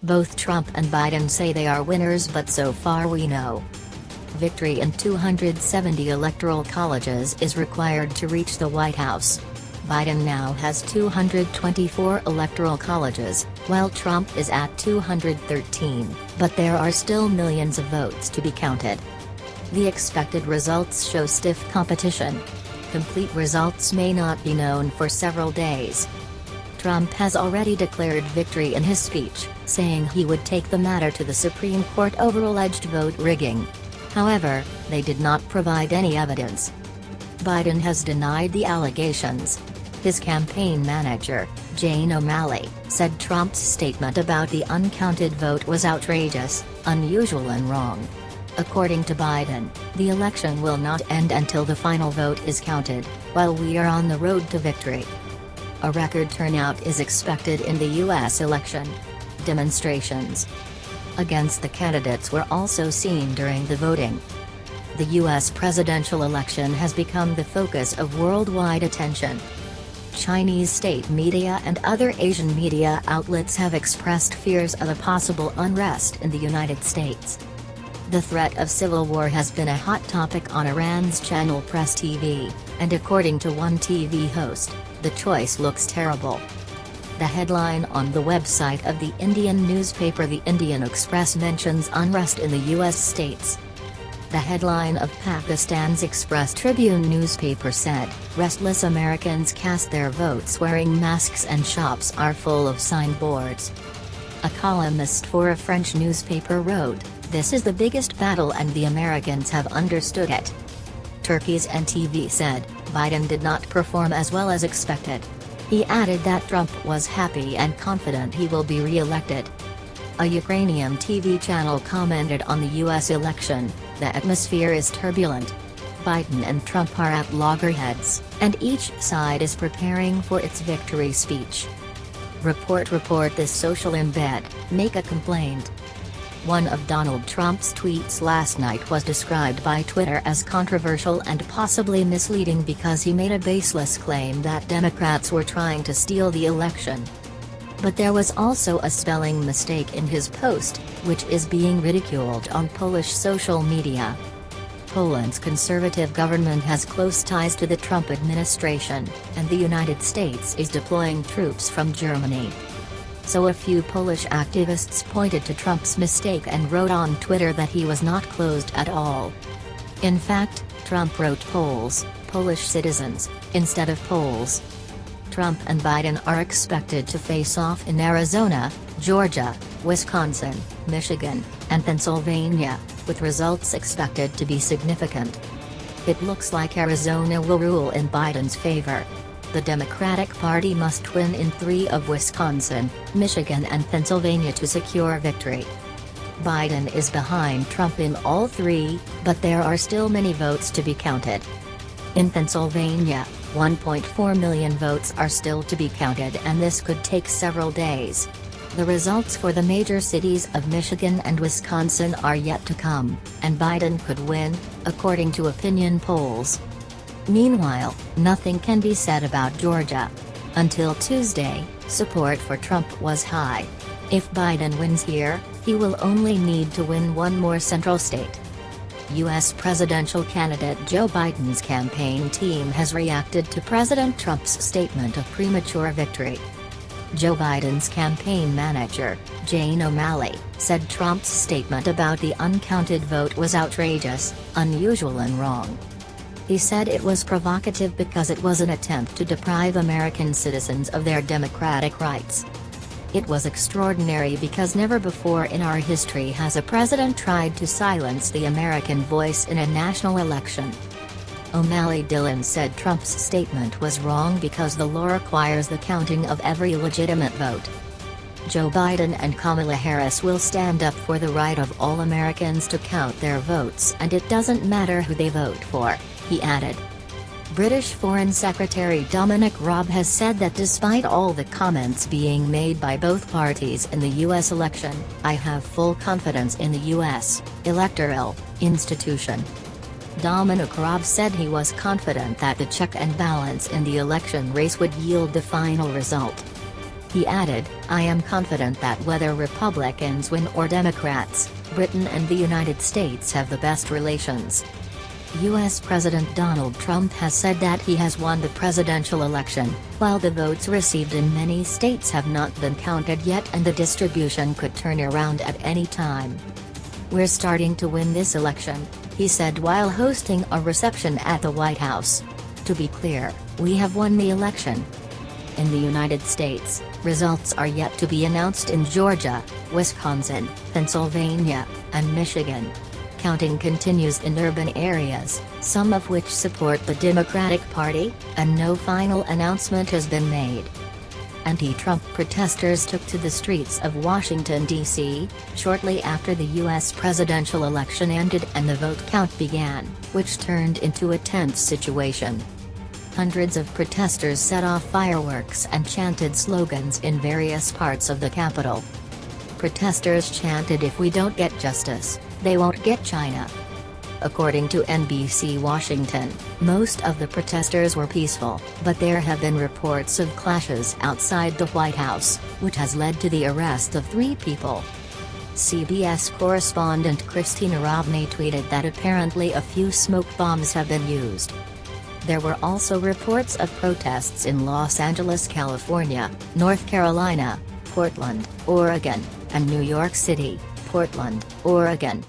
Both Trump and Biden say they are winners, but so far we know victory in 270 electoral colleges is required to reach the White House. Biden now has 224 electoral colleges, while Trump is at 213, but there are still millions of votes to be counted. The expected results show stiff competition. Complete results may not be known for several days. Trump has already declared victory in his speech, saying he would take the matter to the Supreme Court over alleged vote rigging. However, they did not provide any evidence. Biden has denied the allegations. His campaign manager, Jane O'Malley, said Trump's statement about the uncounted vote was outrageous, unusual and wrong. According to Biden, the election will not end until the final vote is counted, while we are on the road to victory. A record turnout is expected in the U.S. election. Demonstrations against the candidates were also seen during the voting. The U.S. presidential election has become the focus of worldwide attention. Chinese state media and other Asian media outlets have expressed fears of a possible unrest in the United States. The threat of civil war has been a hot topic on Iran's channel Press TV, and according to one TV host, the choice looks terrible. The headline on the website of the Indian newspaper The Indian Express mentions unrest in the U.S. states. The headline of Pakistan's Express Tribune newspaper said, "Restless Americans cast their votes wearing masks and shops are full of signboards." A columnist for a French newspaper wrote, "This is the biggest battle and the Americans have understood it." Turkey's NTV said, Biden did not perform as well as expected. He added that Trump was happy and confident he will be re-elected. A Ukrainian TV channel commented on the U.S. election, "The atmosphere is turbulent. Biden and Trump are at loggerheads, and each side is preparing for its victory speech." Report this social embed, make a complaint. One of Donald Trump's tweets last night was described by Twitter as controversial and possibly misleading because he made a baseless claim that Democrats were trying to steal the election. But there was also a spelling mistake in his post, which is being ridiculed on Polish social media. Poland's conservative government has close ties to the Trump administration, and the United States is deploying troops from Germany. So a few Polish activists pointed to Trump's mistake and wrote on Twitter that he was not closed at all. In fact, Trump wrote Poles, Polish citizens, instead of Poles. Trump and Biden are expected to face off in Arizona, Georgia, Wisconsin, Michigan, and Pennsylvania, with results expected to be significant. It looks like Arizona will rule in Biden's favor. The Democratic Party must win in 3 of Wisconsin, Michigan and Pennsylvania to secure victory. Biden is behind Trump in all 3, but there are still many votes to be counted. In Pennsylvania, 1.4 million votes are still to be counted, and this could take several days. The results for the major cities of Michigan and Wisconsin are yet to come, and Biden could win, according to opinion polls. Meanwhile, nothing can be said about Georgia. Until Tuesday, support for Trump was high. If Biden wins here, he will only need to win one more central state. U.S. presidential candidate Joe Biden's campaign team has reacted to President Trump's statement of premature victory. Joe Biden's campaign manager, Jane O'Malley, said Trump's statement about the uncounted vote was outrageous, unusual and wrong. He said it was provocative because it was an attempt to deprive American citizens of their democratic rights. It was extraordinary because never before in our history has a president tried to silence the American voice in a national election. O'Malley Dillon said Trump's statement was wrong because the law requires the counting of every legitimate vote. Joe Biden and Kamala Harris will stand up for the right of all Americans to count their votes, and it doesn't matter who they vote for, he added. British Foreign Secretary Dominic Raab has said that despite all the comments being made by both parties in the U.S. election, "I have full confidence in the U.S. electoral institution." Dominic Raab said he was confident that the check and balance in the election race would yield the final result. He added, "I am confident that whether Republicans win or Democrats, Britain and the United States have the best relations." U.S. President Donald Trump has said that he has won the presidential election, while the votes received in many states have not been counted yet and the distribution could turn around at any time. "We're starting to win this election," he said while hosting a reception at the White House. "To be clear, we have won the election." In the United States, results are yet to be announced in Georgia, Wisconsin, Pennsylvania, and Michigan. Counting continues in urban areas, some of which support the Democratic Party, and no final announcement has been made. Anti-Trump protesters took to the streets of Washington, D.C., shortly after the U.S. presidential election ended and the vote count began, which turned into a tense situation. Hundreds of protesters set off fireworks and chanted slogans in various parts of the Capitol. Protesters chanted, "If we don't get justice, they won't get China." According to NBC Washington, most of the protesters were peaceful, but there have been reports of clashes outside the White House, which has led to the arrest of 3 people. CBS correspondent Christina Rovnay tweeted that apparently a few smoke bombs have been used. There were also reports of protests in Los Angeles, California, North Carolina, Portland, Oregon, and New York City, Portland, Oregon.